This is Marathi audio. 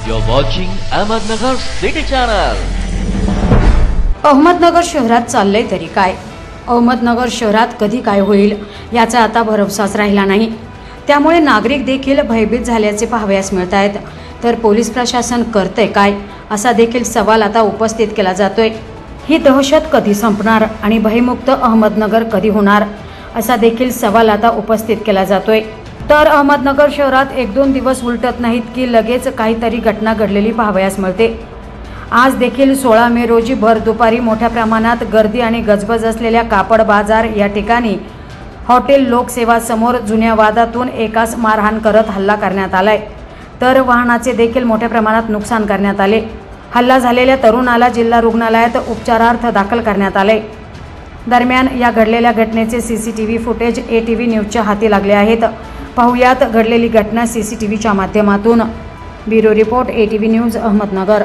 You're watching Ahmednagar City Channel. Ahmednagar शहरात चाललंय तरी काय? अहमदनगर शहरात कधी काय होईल याचा आता भरवसाच राहिला नाही। त्यामुळे नागरिक देखील भयभीत झाल्याचे पाहावयास मिळत आहेत। तर पोलीस प्रशासन करते काय असा देखील सवाल आता उपस्थित केला जातोय। ही दहशत कधी संपणार आणि भयमुक्त अहमदनगर कधी होणार असा देखील सवाल आता उपस्थित केला जातोय। तर अहमदनगर शहरात 1-2 दिवस उलटत नाहीत की लगेच काहीतरी घटना घडलेली पाहावयास मिळते। आज देखील 16 मे रोजी भर दुपारी मोठ्या प्रमाणात गर्दी आणि गजबज असलेल्या कापड बाजार या ठिकाणी हॉटेल लोकसेवा समोर जुन्या वादातून एकास मारहाण करत हल्ला करण्यात आलाय। तर वाहनाचे देखील मोठ्या प्रमाणात नुकसान करण्यात आले। हल्ला झालेल्या तरुणाला जिल्हा रुग्णालयात उपचारार्थ दाखल करण्यात आले। दरम्यान या घडलेल्या घटनेचे सीसीटीव्ही फुटेज ATV न्यूजच्या हाती लागले आहेत। पाहुयात घडलेली घटना सीसीटीव्हीच्या माध्यमातून। Bureau report ATV news Ahmednagar.